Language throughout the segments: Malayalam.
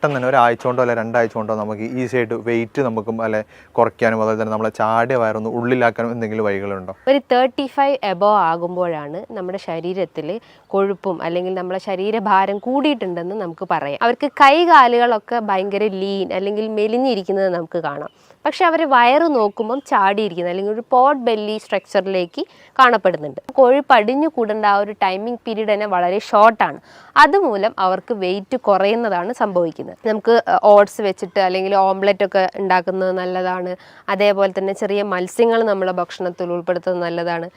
പെട്ടെന്ന് തന്നെ ഒരാഴ്ച കൊണ്ടോ അല്ലെ 2 ആഴ്ച കൊണ്ടോ നമുക്ക് ഈസി ആയിട്ട് വെയിറ്റ് നമുക്കും അല്ലെ കുറയ്ക്കാനും അതുപോലെ തന്നെ നമ്മളെ ചാടിയ വയറൊന്ന് ഉള്ളിലാക്കാനും എന്തെങ്കിലും വഴികളുണ്ടോ? ഒരു 35 എബോവ് ആകുമ്പോഴാണ് നമ്മുടെ ശരീരത്തിൽ കൊഴുപ്പും അല്ലെങ്കിൽ നമ്മുടെ ശരീരഭാരം കൂടിയിട്ടുണ്ടെന്ന് നമുക്ക് പറയാം. അവർക്ക് കൈകാലുകളൊക്കെ ഭയങ്കര ലീൻ അല്ലെങ്കിൽ മെലിഞ്ഞിരിക്കുന്നത് നമുക്ക് കാണാം. പക്ഷെ അവർ വയറ് നോക്കുമ്പം ചാടിയിരിക്കുന്നത് അല്ലെങ്കിൽ ഒരു പോട്ട് ബെല്ലി സ്ട്രക്ചറിലേക്ക് കാണപ്പെടുന്നുണ്ട്. കൊഴുപ്പ് അടിഞ്ഞു കൂടേണ്ട ആ ഒരു ടൈമിംഗ് പീരീഡ് തന്നെ വളരെ ഷോർട്ടാണ്. അതുമൂലം അവർക്ക് വെയിറ്റ് കുറയുന്നതാണ് സംഭവിക്കുന്നത്. നമുക്ക് ഓട്സ് വെച്ചിട്ട് അല്ലെങ്കിൽ ഓംലെറ്റ് ഒക്കെ ഉണ്ടാക്കുന്നത് നല്ലതാണ്. അതേപോലെ തന്നെ ചെറിയ മത്സ്യങ്ങൾ നമ്മളെ ഭക്ഷണത്തിൽ ഉൾപ്പെടുത്തുന്നത് നല്ലതാണ്.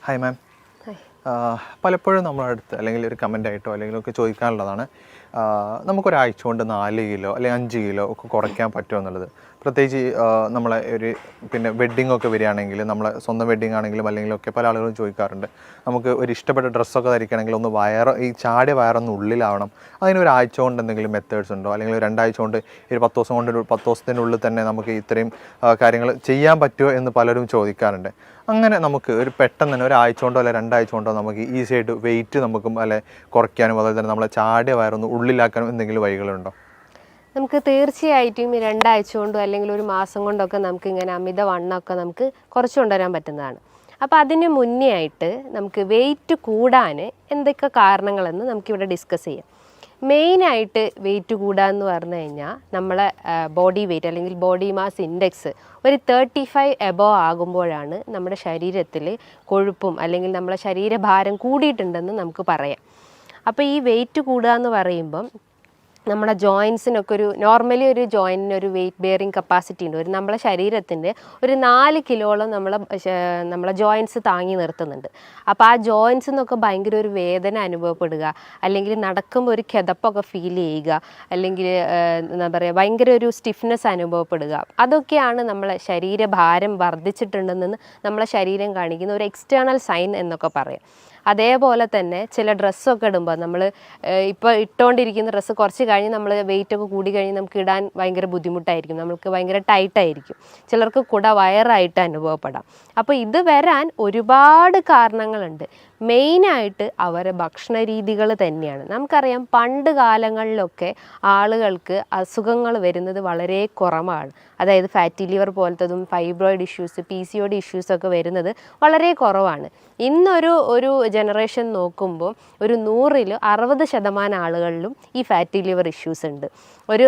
ഹായ് മാം, പലപ്പോഴും നമ്മുടെ അടുത്ത് അല്ലെങ്കിൽ ഒരു കമൻ്റ് ആയിട്ടോ അല്ലെങ്കിൽ ഒക്കെ ചോദിക്കാനുള്ളതാണ്, നമുക്കൊരാഴ്ച കൊണ്ട് 4 കിലോ അല്ലെങ്കിൽ 5 കിലോ ഒക്കെ കുറയ്ക്കാൻ പറ്റുമോ എന്നുള്ളത്. പ്രത്യേകിച്ച് നമ്മളെ ഒരു വെഡ്ഡിംഗ് ഒക്കെ വരികയാണെങ്കിൽ, നമ്മളെ സ്വന്തം വെഡ്ഡിംഗ് ആണെങ്കിലും അല്ലെങ്കിലൊക്കെ പല ആളുകളും ചോദിക്കാറുണ്ട്, നമുക്ക് ഒരു ഇഷ്ടപ്പെട്ട ഡ്രസ്സൊക്കെ ധരിക്കണമെങ്കിൽ ഒന്ന് ഈ ചാടിയ വയറൊന്ന് ഉള്ളിലാവണം, അതിനൊരാഴ്ച കൊണ്ട് എന്തെങ്കിലും മെത്തേഡ്സ് ഉണ്ടോ, അല്ലെങ്കിൽ 2 ആഴ്ച കൊണ്ട് ഒരു 10 ദിവസം കൊണ്ട് 10 ദിവസത്തിനുള്ളിൽ തന്നെ നമുക്ക് ഇത്രയും കാര്യങ്ങൾ ചെയ്യാൻ പറ്റുമോ എന്ന് പലരും ചോദിക്കാറുണ്ട്. അങ്ങനെ നമുക്ക് ഒരു പെട്ടെന്ന് തന്നെ ഒരാഴ്ച കൊണ്ടോ അല്ലെ 2 ആഴ്ച കൊണ്ടോ നമുക്ക് ഈസി ആയിട്ട് വെയിറ്റ് നമുക്കും അല്ലെ കുറയ്ക്കാനും അതുപോലെ തന്നെ നമ്മളെ ചാടിയ വയറൊന്ന് ഉള്ളിലാക്കാനും എന്തെങ്കിലും വഴികളുണ്ടോ? നമുക്ക് തീർച്ചയായിട്ടും 2 ആഴ്ച കൊണ്ടോ അല്ലെങ്കിൽ ഒരു മാസം കൊണ്ടൊക്കെ നമുക്ക് ഇങ്ങനെ അമിതവണ്ണമൊക്കെ നമുക്ക് കുറച്ച് കൊണ്ടുവരാൻ പറ്റുന്നതാണ്. അപ്പോൾ അതിന് മുന്നേ ആയിട്ട് നമുക്ക് വെയിറ്റ് കൂടാൻ എന്തൊക്കെ കാരണങ്ങളെന്ന് നമുക്കിവിടെ ഡിസ്കസ് ചെയ്യാം. മെയിനായിട്ട് വെയിറ്റ് കൂടാന്ന് പറഞ്ഞു കഴിഞ്ഞാൽ നമ്മളെ ബോഡി വെയിറ്റ് അല്ലെങ്കിൽ ബോഡി മാസ് ഇൻഡെക്സ് ഒരു 35 എബോവ് ആകുമ്പോഴാണ് നമ്മുടെ ശരീരത്തിൽ കൊഴുപ്പും അല്ലെങ്കിൽ നമ്മളെ ശരീരഭാരം കൂടിയിട്ടുണ്ടെന്ന് നമുക്ക് പറയാം. അപ്പോൾ ഈ വെയിറ്റ് കൂടുക എന്ന് പറയുമ്പം നമ്മുടെ ജോയിൻസിനൊക്കെ നോർമലി ഒരു ജോയിൻറ്റിന് ഒരു വെയിറ്റ് ബെയറിങ് കപ്പാസിറ്റി ഉണ്ട്. നമ്മളെ ശരീരത്തിൻ്റെ ഒരു 4 കിലോളം നമ്മളെ ജോയിൻസ് താങ്ങി നിർത്തുന്നുണ്ട്. അപ്പോൾ ആ ജോയിൻസിനൊക്കെ ഭയങ്കര ഒരു വേദന അനുഭവപ്പെടുക, അല്ലെങ്കിൽ നടക്കുമ്പോൾ ഒരു കിതപ്പൊക്കെ ഫീൽ ചെയ്യുക, അല്ലെങ്കിൽ എന്താ പറയുക ഭയങ്കര ഒരു സ്റ്റിഫ്നെസ് അനുഭവപ്പെടുക, അതൊക്കെയാണ് നമ്മളെ ശരീരഭാരം വർദ്ധിച്ചിട്ടുണ്ടെന്ന് നമ്മളെ ശരീരം കാണിക്കുന്ന ഒരു എക്സ്റ്റേണൽ സൈൻ എന്നൊക്കെ പറയാം. അതേപോലെ തന്നെ ചില ഡ്രസ്സൊക്കെ ഇടുമ്പോൾ നമ്മൾ ഇപ്പോൾ ഇട്ടുകൊണ്ടിരിക്കുന്ന ഡ്രസ്സ് കുറച്ച് കഴിഞ്ഞ് നമ്മൾ വെയിറ്റൊക്കെ കൂടി കഴിഞ്ഞ് നമുക്ക് ഇടാൻ ഭയങ്കര ബുദ്ധിമുട്ടായിരിക്കും, നമുക്ക് ഭയങ്കര ടൈറ്റായിരിക്കും, ചിലർക്ക് വയറായിട്ട് അനുഭവപ്പെടാം. അപ്പോൾ ഇത് വരാൻ ഒരുപാട് കാരണങ്ങളുണ്ട്. മെയിനായിട്ട് അവരെ ഭക്ഷണ രീതികൾ തന്നെയാണ്. നമുക്കറിയാം പണ്ട് കാലങ്ങളിലൊക്കെ ആളുകൾക്ക് അസുഖങ്ങൾ വരുന്നത് വളരെ കുറവാണ്. അതായത് ഫാറ്റി ലിവർ പോലത്തതും ഫൈബ്രോയിഡ് ഇഷ്യൂസ്, PCOD ഇഷ്യൂസൊക്കെ വരുന്നത് വളരെ കുറവാണ്. ഇന്നൊരു ജനറേഷൻ നോക്കുമ്പോൾ ഒരു 100-ൽ 60% ആളുകളിലും ഈ ഫാറ്റി ലിവർ ഇഷ്യൂസ് ഉണ്ട്. ഒരു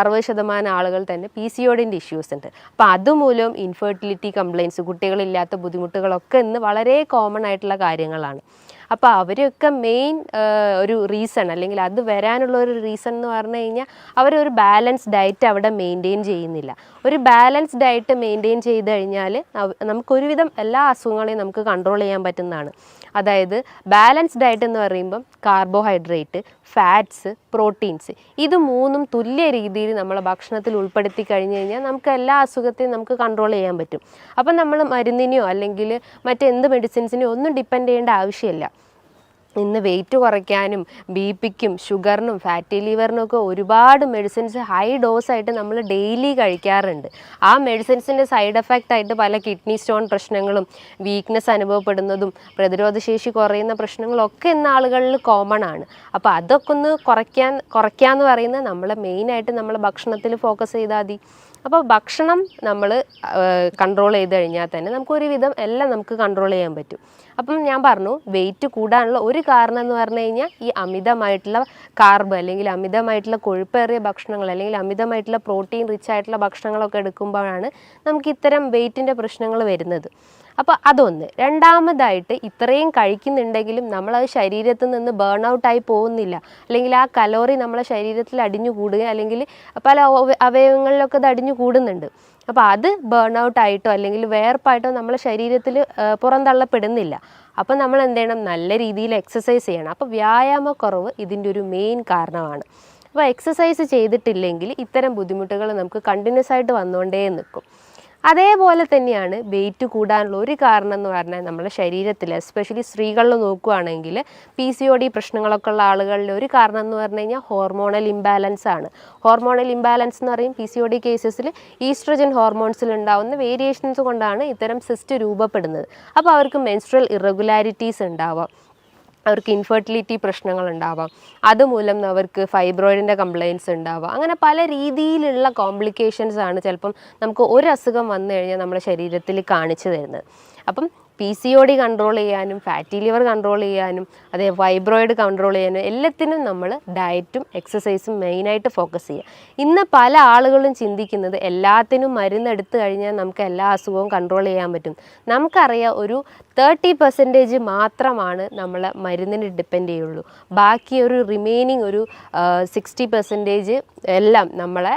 60% ആളുകൾ തന്നെ PCODൻ്റെ ഇഷ്യൂസ് ഉണ്ട്. അപ്പോൾ അതുമൂലം ഇൻഫെർട്ടിലിറ്റി കംപ്ലയിൻസ്, കുട്ടികളില്ലാത്ത ബുദ്ധിമുട്ടുകളൊക്കെ ഇന്ന് വളരെ കോമൺ ആയിട്ടുള്ള കാര്യങ്ങളാണ്. അപ്പോൾ അവരൊക്കെ മെയിൻ ഒരു റീസൺ അല്ലെങ്കിൽ അത് വരാനുള്ള ഒരു റീസൺ എന്ന് പറഞ്ഞു കഴിഞ്ഞാൽ അവരൊരു ബാലൻസ് ഡയറ്റ് അവിടെ മെയിൻറ്റെയിൻ ചെയ്യുന്നില്ല. ഒരു ബാലൻസ് ഡയറ്റ് മെയിൻറ്റെയിൻ ചെയ്ത് കഴിഞ്ഞാൽ നമുക്കൊരുവിധം എല്ലാ അസുഖങ്ങളെയും നമുക്ക് കൺട്രോൾ ചെയ്യാൻ പറ്റുന്നതാണ്. അതായത് ബാലൻസ് ഡയറ്റ് എന്ന് പറയുമ്പം കാർബോഹൈഡ്രേറ്റ്, ഫാറ്റ്സ്, പ്രോട്ടീൻസ്, ഇത് 3ഉം തുല്യ രീതിയിൽ നമ്മളെ ഭക്ഷണത്തിൽ ഉൾപ്പെടുത്തി കഴിഞ്ഞ് കഴിഞ്ഞാൽ നമുക്ക് എല്ലാ അസുഖത്തെയും നമുക്ക് കൺട്രോൾ ചെയ്യാൻ പറ്റും. അപ്പം നമ്മൾ മരുന്നിനെയോ അല്ലെങ്കിൽ മറ്റെന്ത് മെഡിസിൻസിനെയോ ഒന്നും ഡിപ്പെൻഡ് ചെയ്യേണ്ട ആവശ്യമില്ല. ഇന്ന് വെയിറ്റ് കുറയ്ക്കാനും BP-ക്കും ഷുഗറിനും ഫാറ്റി ലിവറിനും ഒക്കെ ഒരുപാട് മെഡിസിൻസ് ഹൈ ഡോസായിട്ട് നമ്മൾ ഡെയിലി കഴിക്കാറുണ്ട്. ആ മെഡിസിൻസിൻ്റെ സൈഡ് എഫക്റ്റ് ആയിട്ട് പല കിഡ്നി സ്റ്റോൺ പ്രശ്നങ്ങളും, വീക്ക്നെസ് അനുഭവപ്പെടുന്നതും, പ്രതിരോധശേഷി കുറയുന്ന പ്രശ്നങ്ങളൊക്കെ ഇന്ന് ആളുകളിൽ കോമൺ ആണ്. അപ്പോൾ അതൊക്കെ ഒന്ന് കുറയ്ക്കാന്ന് പറയുന്നത് നമ്മളെ മെയിനായിട്ട് നമ്മളെ ഭക്ഷണത്തിൽ ഫോക്കസ് ചെയ്താൽ മതി. അപ്പോൾ ഭക്ഷണം നമ്മൾ കൺട്രോൾ ചെയ്ത് കഴിഞ്ഞാൽ തന്നെ നമുക്കൊരുവിധം എല്ലാം നമുക്ക് കൺട്രോൾ ചെയ്യാൻ പറ്റും. അപ്പം ഞാൻ പറഞ്ഞു വെയിറ്റ് കൂടാനുള്ള ഒരു കാരണം എന്ന് പറഞ്ഞു കഴിഞ്ഞാൽ ഈ അമിതമായിട്ടുള്ള കാർബ് അല്ലെങ്കിൽ അമിതമായിട്ടുള്ള കൊഴുപ്പേറിയ ഭക്ഷണങ്ങൾ അല്ലെങ്കിൽ അമിതമായിട്ടുള്ള പ്രോട്ടീൻ റിച്ച് ആയിട്ടുള്ള ഭക്ഷണങ്ങളൊക്കെ എടുക്കുമ്പോഴാണ് നമുക്ക് ഇത്തരം വെയിറ്റിൻ്റെ പ്രശ്നങ്ങൾ വരുന്നത്. അപ്പോൾ അതൊന്ന്. രണ്ടാമതായിട്ട് ഇത്രയും കഴിക്കുന്നുണ്ടെങ്കിലും നമ്മളത് ശരീരത്തിൽ നിന്ന് ബേൺ ഔട്ടായി പോകുന്നില്ല, അല്ലെങ്കിൽ ആ കലോറി നമ്മളെ ശരീരത്തിൽ അടിഞ്ഞു കൂടുക, അല്ലെങ്കിൽ പല അവയവങ്ങളിലൊക്കെ അത് അടിഞ്ഞു കൂടുന്നുണ്ട്. അപ്പോൾ അത് ബേൺ ഔട്ടായിട്ടോ അല്ലെങ്കിൽ വേർപ്പായിട്ടോ നമ്മളെ ശരീരത്തിൽ പുറന്തള്ളപ്പെടുന്നില്ല. അപ്പോൾ നമ്മൾ എന്ത് ചെയ്യണം? നല്ല രീതിയിൽ എക്സസൈസ് ചെയ്യണം. അപ്പോൾ വ്യായാമക്കുറവ് ഇതിൻ്റെ ഒരു മെയിൻ കാരണമാണ്. അപ്പോൾ എക്സസൈസ് ചെയ്തിട്ടില്ലെങ്കിൽ ഇത്തരം ബുദ്ധിമുട്ടുകൾ നമുക്ക് കണ്ടിന്യൂസ് ആയിട്ട് വന്നുകൊണ്ടേ നിൽക്കും. അതേപോലെ തന്നെയാണ് വെയിറ്റ് കൂടാനുള്ള ഒരു കാരണം എന്ന് പറഞ്ഞാൽ നമ്മുടെ ശരീരത്തിൽ എസ്പെഷ്യലി സ്ത്രീകളിൽ നോക്കുകയാണെങ്കിൽ PCOD പ്രശ്നങ്ങളൊക്കെ ഉള്ള ആളുകളിൽ ഒരു കാരണം എന്ന് പറഞ്ഞു കഴിഞ്ഞാൽ ഹോർമോണൽ ഇംബാലൻസ് ആണ്. ഹോർമോണൽ ഇംബാലൻസ് എന്ന് പറയും PCOD കേസസിൽ ഈസ്ട്രജൻ ഹോർമോൺസിൽ ഉണ്ടാകുന്ന വേരിയേഷൻസ് കൊണ്ടാണ് ഇത്തരം സിസ്റ്റ് രൂപപ്പെടുന്നത്. അപ്പോൾ അവർക്ക് മെൻസ്ട്രൽ ഇറഗുലാരിറ്റീസ് ഉണ്ടാവാം. അവർക്ക് ഇൻഫെർട്ടിലിറ്റി പ്രശ്നങ്ങൾ ഉണ്ടാവാം, അതുമൂലം അവർക്ക് ഫൈബ്രോയിഡിൻ്റെ കംപ്ലയിൻസ് ഉണ്ടാവാം. അങ്ങനെ പല രീതിയിലുള്ള കോംപ്ലിക്കേഷൻസ് ആണ് ചിലപ്പം നമുക്ക് ഒരു അസുഖം വന്നു കഴിഞ്ഞാൽ നമ്മുടെ ശരീരത്തിൽ കാണിച്ചു തരുന്നത്. അപ്പം PCOD കൺട്രോൾ ചെയ്യാനും ഫാറ്റി ലിവർ കൺട്രോൾ ചെയ്യാനും അതേ ഫൈബ്രോയിഡ് കൺട്രോൾ ചെയ്യാനും എല്ലാത്തിനും നമ്മൾ ഡയറ്റും എക്സസൈസും മെയിനായിട്ട് ഫോക്കസ് ചെയ്യുക. ഇന്ന് പല ആളുകളും ചിന്തിക്കുന്നത് എല്ലാത്തിനും മരുന്നെടുത്ത് കഴിഞ്ഞാൽ നമുക്ക് എല്ലാ അസുഖവും കൺട്രോൾ ചെയ്യാൻ പറ്റും. നമുക്കറിയാം ഒരു 30% മാത്രമാണ് നമ്മൾ മരുന്നിന് ഡിപ്പെൻഡ് ചെയ്യുള്ളൂ. ബാക്കി ഒരു റിമൈനിങ് ഒരു 60% എല്ലാം നമ്മളെ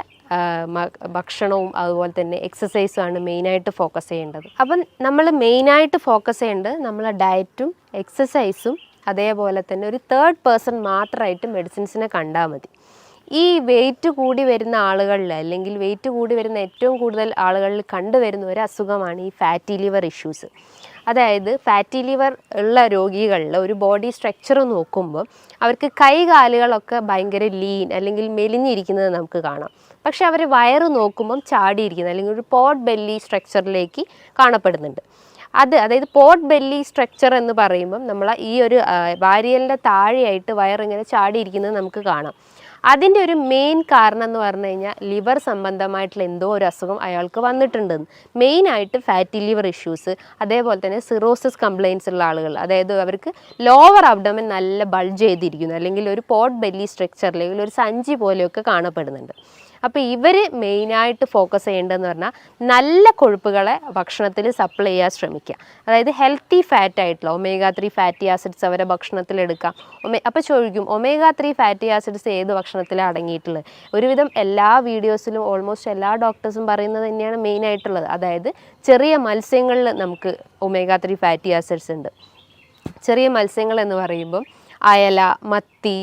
ഭക്ഷണവും അതുപോലെ തന്നെ എക്സസൈസുമാണ് മെയിനായിട്ട് ഫോക്കസ് ചെയ്യേണ്ടത്. അപ്പം നമ്മൾ മെയിനായിട്ട് ഫോക്കസ് ചെയ്യേണ്ടത് നമ്മളെ ഡയറ്റും എക്സസൈസും അതേപോലെ തന്നെ ഒരു 3rd പേഴ്സൺ മാത്രമായിട്ട് മെഡിസിൻസിനെ കണ്ടാൽ മതി. ഈ വെയിറ്റ് കൂടി വരുന്ന ആളുകളിൽ അല്ലെങ്കിൽ വെയിറ്റ് കൂടി വരുന്ന ഏറ്റവും കൂടുതൽ ആളുകളിൽ കണ്ടുവരുന്ന ഒരു അസുഖമാണ് ഈ ഫാറ്റി ലിവർ ഇഷ്യൂസ്. അതായത് ഫാറ്റി ലിവർ ഉള്ള രോഗികളിൽ ഒരു ബോഡി സ്ട്രക്ചർ നോക്കുമ്പോൾ അവർക്ക് കൈകാലുകളൊക്കെ ഭയങ്കര ലീൻ അല്ലെങ്കിൽ മെലിഞ്ഞിരിക്കുന്നത് നമുക്ക് കാണാം. പക്ഷെ അവർ വയറ് നോക്കുമ്പം ചാടിയിരിക്കുന്നത് അല്ലെങ്കിൽ ഒരു പോട്ട് ബെല്ലി സ്ട്രക്ചറിലേക്ക് കാണപ്പെടുന്നുണ്ട്. അതായത് പോട്ട് ബെല്ലി സ്ട്രക്ചർ എന്ന് പറയുമ്പം നമ്മൾ ഈ ഒരു വാരിയലിൻ്റെ താഴെയായിട്ട് വയറിങ്ങനെ ചാടിയിരിക്കുന്നത് നമുക്ക് കാണാം. അതിൻ്റെ ഒരു മെയിൻ കാരണം എന്ന് പറഞ്ഞു കഴിഞ്ഞാൽ ലിവർ സംബന്ധമായിട്ടുള്ള എന്തോ ഒരു അസുഖം അയാൾക്ക് വന്നിട്ടുണ്ടെന്ന്. മെയിനായിട്ട് ഫാറ്റി ലിവർ ഇഷ്യൂസ്, അതേപോലെ തന്നെ സിറോസിസ് കംപ്ലയിൻസ് ഉള്ള ആളുകൾ, അതായത് അവർക്ക് ലോവർ അബ്ഡോമൻ നല്ല ബൾജ് ചെയ്തിരിക്കുന്നു അല്ലെങ്കിൽ ഒരു പോട്ട് ബെല്ലി സ്ട്രക്ചർ അല്ലെങ്കിൽ ഒരു സഞ്ചി പോലെയൊക്കെ കാണപ്പെടുന്നുണ്ട്. അപ്പോൾ ഇവർ മെയിനായിട്ട് ഫോക്കസ് ചെയ്യേണ്ടതെന്ന് പറഞ്ഞാൽ നല്ല കൊഴുപ്പുകളെ ഭക്ഷണത്തിൽ സപ്ലൈ ചെയ്യാൻ ശ്രമിക്കുക. അതായത് ഹെൽത്തി ഫാറ്റ് ആയിട്ടുള്ള omega-3 ഫാറ്റി ആസിഡ്സ് അവരെ ഭക്ഷണത്തിൽ എടുക്കാം. അപ്പോൾ ചോദിക്കും omega-3 ഫാറ്റി ആസിഡ്സ് ഏത് ഭക്ഷണത്തിലാണ് അടങ്ങിയിട്ടുള്ളത്? ഒരുവിധം എല്ലാ വീഡിയോസിലും ഓൾമോസ്റ്റ് എല്ലാ ഡോക്ടേഴ്സും പറയുന്നത് തന്നെയാണ് മെയിനായിട്ടുള്ളത്. അതായത് ചെറിയ മത്സ്യങ്ങളിൽ നമുക്ക് omega-3 ഫാറ്റി ആസിഡ്സ് ഉണ്ട്. ചെറിയ മത്സ്യങ്ങൾ എന്ന് പറയുമ്പം അയല, മത്തി,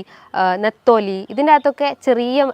നെത്തോലി, ഇതിൻ്റെ അകത്തൊക്കെ ചെറിയ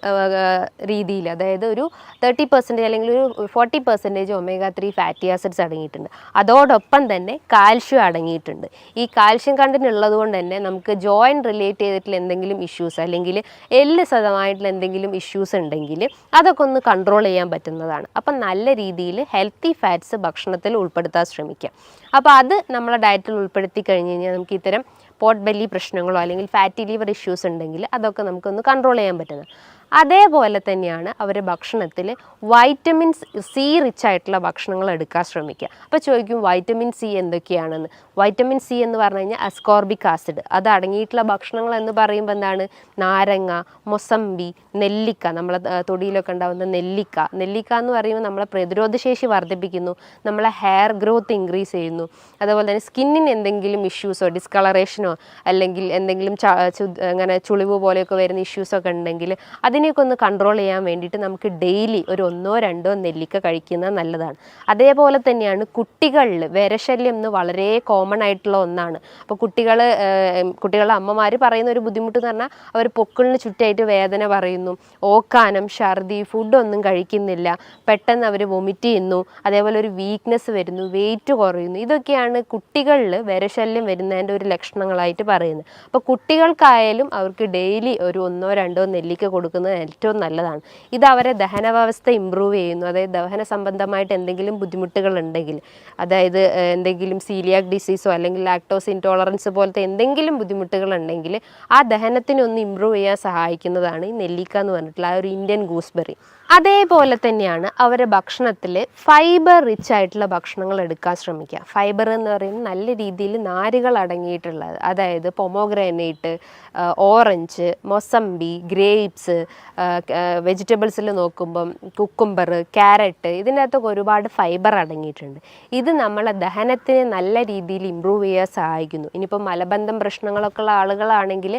രീതിയിൽ അതായത് ഒരു 30% അല്ലെങ്കിൽ ഒരു 40% omega-3 ഫാറ്റി ആസിഡ്സ് അടങ്ങിയിട്ടുണ്ട്. അതോടൊപ്പം തന്നെ കാൽഷ്യം അടങ്ങിയിട്ടുണ്ട്. ഈ കാൽഷ്യം കണ്ടന്റ് ഉള്ളത് കൊണ്ട് തന്നെ നമുക്ക് ജോയിൻറ്റ് റിലേറ്റ് ചെയ്തിട്ടുള്ള എന്തെങ്കിലും ഇഷ്യൂസ് അല്ലെങ്കിൽ എല്ല് സതമായിട്ടുള്ള എന്തെങ്കിലും ഇഷ്യൂസ് ഉണ്ടെങ്കിൽ അതൊക്കെ ഒന്ന് കൺട്രോൾ ചെയ്യാൻ പറ്റുന്നതാണ്. അപ്പം നല്ല രീതിയിൽ ഹെൽത്തി ഫാറ്റ്സ് ഭക്ഷണത്തിൽ ഉൾപ്പെടുത്താൻ ശ്രമിക്കുക. അപ്പോൾ അത് നമ്മളെ ഡയറ്റിൽ ഉൾപ്പെടുത്തി കഴിഞ്ഞ് കഴിഞ്ഞാൽ നമുക്ക് ഇത്തരം പോട്ട് ബെല്ലി പ്രശ്നങ്ങളോ അല്ലെങ്കിൽ ഫാറ്റി ലിവർ ഇഷ്യൂസ് ഉണ്ടെങ്കിൽ അതൊക്കെ നമുക്കൊന്ന് കൺട്രോൾ ചെയ്യാൻ പറ്റുന്നത്. അതേപോലെ തന്നെയാണ് അവർ ഭക്ഷണത്തിൽ വൈറ്റമിൻ സി റിച്ച് ആയിട്ടുള്ള ഭക്ഷണങ്ങൾ എടുക്കാൻ ശ്രമിക്കുക. അപ്പോൾ ചോദിക്കും വൈറ്റമിൻ സി എന്തൊക്കെയാണെന്ന്. വൈറ്റമിൻ സി എന്ന് പറഞ്ഞു കഴിഞ്ഞാൽ അസ്കോർബിക് ആസിഡ് അത് അടങ്ങിയിട്ടുള്ള ഭക്ഷണങ്ങൾ എന്ന് പറയുമ്പോൾ എന്താണ്? നാരങ്ങ, മൊസമ്പി, നെല്ലിക്ക, നമ്മളെ തൊടിയിലൊക്കെ ഉണ്ടാകുന്ന നെല്ലിക്ക എന്ന് പറയുമ്പോൾ നമ്മളെ പ്രതിരോധശേഷി വർദ്ധിപ്പിക്കുന്നു, നമ്മളെ ഹെയർ ഗ്രോത്ത് ഇൻക്രീസ് ചെയ്യുന്നു. അതുപോലെ തന്നെ സ്കിന്നിന് എന്തെങ്കിലും ഇഷ്യൂസോ ഡിസ്കളറേഷനോ അല്ലെങ്കിൽ എന്തെങ്കിലും അങ്ങനെ ചുളിവ് പോലെയൊക്കെ വരുന്ന ഇഷ്യൂസൊക്കെ ഉണ്ടെങ്കിൽ അതിനെയൊക്കെ ഒന്ന് കൺട്രോൾ ചെയ്യാൻ വേണ്ടിയിട്ട് നമുക്ക് ഡെയിലി ഒരു 1-2 നെല്ലിക്ക കഴിക്കുന്നത് നല്ലതാണ്. അതേപോലെ തന്നെയാണ് കുട്ടികളിൽ വിരശല്യം എന്ന് വളരെ കോമൺ ആയിട്ടുള്ള ഒന്നാണ്. അപ്പോൾ കുട്ടികളുടെ അമ്മമാർ പറയുന്ന ഒരു ബുദ്ധിമുട്ട് എന്ന് പറഞ്ഞാൽ അവർ പൊക്കിളിന് ചുറ്റായിട്ട് വേദന പറയുന്നു, ഓക്കാനം, ഛർദി, ഫുഡൊന്നും കഴിക്കുന്നില്ല, പെട്ടെന്ന് അവർ വൊമിറ്റ് ചെയ്യുന്നു, അതേപോലെ ഒരു വീക്ക്നെസ് വരുന്നു, വെയിറ്റ് കുറയുന്നു. ഇതൊക്കെയാണ് കുട്ടികളിൽ വിരശല്യം വരുന്നതിൻ്റെ ഒരു ലക്ഷണങ്ങളായിട്ട് പറയുന്നത്. അപ്പോൾ കുട്ടികൾക്കായാലും അവർക്ക് ഡെയിലി ഒരു 1-2 നെല്ലിക്ക കൊടുക്കുന്നത് ഏറ്റവും നല്ലതാണ്. ഇത് അവരെ ദഹന വ്യവസ്ഥ ഇമ്പ്രൂവ് ചെയ്യുന്നു. അതായത് ദഹന സംബന്ധമായിട്ട് എന്തെങ്കിലും ബുദ്ധിമുട്ടുകൾ ഉണ്ടെങ്കിൽ, അതായത് എന്തെങ്കിലും സീലിയാക് ഡിസീസോ അല്ലെങ്കിൽ ലാക്ടോസ് ഇൻടോളറൻസ് പോലത്തെ എന്തെങ്കിലും ബുദ്ധിമുട്ടുകൾ ഉണ്ടെങ്കിൽ ആ ദഹനത്തിനൊന്ന് ഇമ്പ്രൂവ് ചെയ്യാൻ സഹായിക്കുന്നതാണ് ഈ നെല്ലിക്ക എന്ന് പറഞ്ഞിട്ടുള്ള ആ ഒരു ഇന്ത്യൻ ഗൂസ്ബെറി. അതേപോലെ തന്നെയാണ് അവരുടെ ഭക്ഷണത്തിൽ ഫൈബർ റിച്ച് ആയിട്ടുള്ള ഭക്ഷണങ്ങൾ എടുക്കാൻ ശ്രമിക്കുക. ഫൈബർ എന്ന് പറയുന്നത് നല്ല രീതിയിൽ നാരുകൾ അടങ്ങിയിട്ടുള്ളത്, അതായത് പൊമോഗ്രാനൈറ്റ്, ഓറഞ്ച്, മൊസമ്പി, ഗ്രേപ്സ്, വെജിറ്റബിൾസിൽ നോക്കുമ്പം കുക്കുംബർ, ക്യാരറ്റ്, ഇതിനകത്തൊക്കെ ഒരുപാട് ഫൈബർ അടങ്ങിയിട്ടുണ്ട്. ഇത് നമ്മളെ ദഹനത്തിനെ നല്ല രീതിയിൽ ഇമ്പ്രൂവ് ചെയ്യാൻ സഹായിക്കുന്നു. ഇനിയിപ്പോൾ മലബന്ധം പ്രശ്നങ്ങളൊക്കെ ഉള്ള ആളുകളാണെങ്കിൽ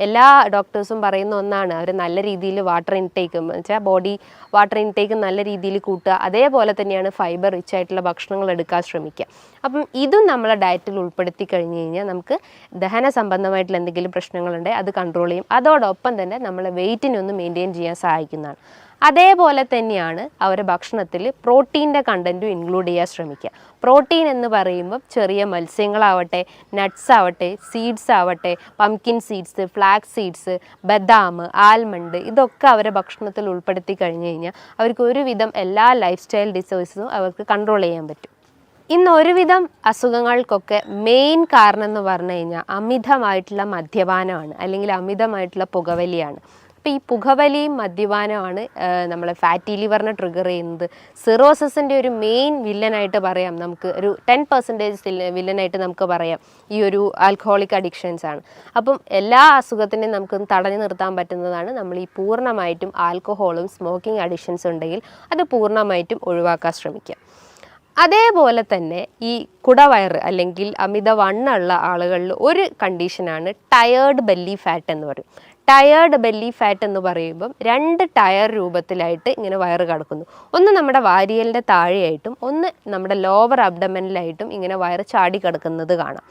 എല്ലാ ഡോക്ടേഴ്സും പറയുന്ന ഒന്നാണ് അവർ നല്ല രീതിയിൽ വാട്ടർ ഇൻടേക്ക് എന്ന് വെച്ചാൽ ബോഡി വാട്ടർ ഇൻടേക്ക് നല്ല രീതിയിൽ കൂട്ടുക. അതേപോലെ തന്നെയാണ് ഫൈബർ റിച്ച് ആയിട്ടുള്ള ഭക്ഷണങ്ങൾ എടുക്കാൻ ശ്രമിക്കുക. അപ്പം ഇതും നമ്മളെ ഡയറ്റിൽ ഉൾപ്പെടുത്തി കഴിഞ്ഞ് കഴിഞ്ഞാൽ നമുക്ക് ദഹന സംബന്ധമായിട്ടുള്ള എന്തെങ്കിലും പ്രശ്നങ്ങളുണ്ടെങ്കിൽ അത് കൺട്രോൾ ചെയ്യും. അതോടൊപ്പം തന്നെ നമ്മളെ വെയിറ്റിനെ ഒന്ന് മെയിൻറ്റെയിൻ ചെയ്യാൻ സഹായിക്കുന്നതാണ്. അതേപോലെ തന്നെയാണ് അവരുടെ ഭക്ഷണത്തിൽ പ്രോട്ടീൻ്റെ കണ്ടൻറ്റും ഇൻക്ലൂഡ് ചെയ്യാൻ ശ്രമിക്കുക. പ്രോട്ടീൻ എന്ന് പറയുമ്പോൾ ചെറിയ മത്സ്യങ്ങളാവട്ടെ, നട്ട്സ് ആവട്ടെ, സീഡ്സ് ആവട്ടെ, പംകിൻ സീഡ്സ്, ഫ്ലാക്സ് സീഡ്സ്, ബദാം, ആൽമണ്ട്, ഇതൊക്കെ അവരുടെ ഭക്ഷണത്തിൽ ഉൾപ്പെടുത്തി കഴിഞ്ഞ് കഴിഞ്ഞാൽ അവർക്ക് ഒരുവിധം എല്ലാ ലൈഫ് സ്റ്റൈൽ ഡിസീസസും അവർക്ക് കൺട്രോൾ ചെയ്യാൻ പറ്റും. ഇന്ന് ഒരുവിധം അസുഖങ്ങൾക്കൊക്കെ മെയിൻ കാരണം എന്ന് പറഞ്ഞു കഴിഞ്ഞാൽ അമിതമായിട്ടുള്ള മദ്യപാനമാണ്, അല്ലെങ്കിൽ അമിതമായിട്ടുള്ള പുകവലിയാണ്. അപ്പോൾ ഈ പുകവലിയും മദ്യപാനമാണ് നമ്മളെ ഫാറ്റി ലിവറിനെ ട്രിഗർ ചെയ്യുന്നത്. സിറോസിൻ്റെ ഒരു മെയിൻ വില്ലനായിട്ട് പറയാം, നമുക്ക് ഒരു 10% വില്ലനായിട്ട് നമുക്ക് പറയാം ഈ ഒരു ആൽക്കഹോളിക് അഡിക്ഷൻസ് ആണ്. അപ്പം എല്ലാ അസുഖത്തിനെയും നമുക്ക് തടഞ്ഞു നിർത്താൻ പറ്റുന്നതാണ് നമ്മൾ ഈ പൂർണ്ണമായിട്ടും ആൽക്കഹോളും സ്മോക്കിംഗ് അഡിക്ഷൻസ് ഉണ്ടെങ്കിൽ അത് പൂർണ്ണമായിട്ടും ഒഴിവാക്കാൻ ശ്രമിക്കുക. അതേപോലെ തന്നെ ഈ കുടവയറ് അല്ലെങ്കിൽ അമിതവണ്ണമുള്ള ആളുകളിൽ ഒരു കണ്ടീഷനാണ് ടയേർഡ് ബെല്ലി ഫാറ്റ് എന്ന് പറയും. ടയേർഡ് ബെല്ലി ഫാറ്റ് എന്ന് പറയുമ്പം 2 ടയർ രൂപത്തിലായിട്ട് ഇങ്ങനെ വയറ് കിടക്കുന്നു. ഒന്ന് നമ്മുടെ വാരിയലിൻ്റെ താഴെയായിട്ടും ഒന്ന് നമ്മുടെ ലോവർ അബ്ഡമനിലായിട്ടും ഇങ്ങനെ വയറ് ചാടി കിടക്കുന്നത് കാണാം.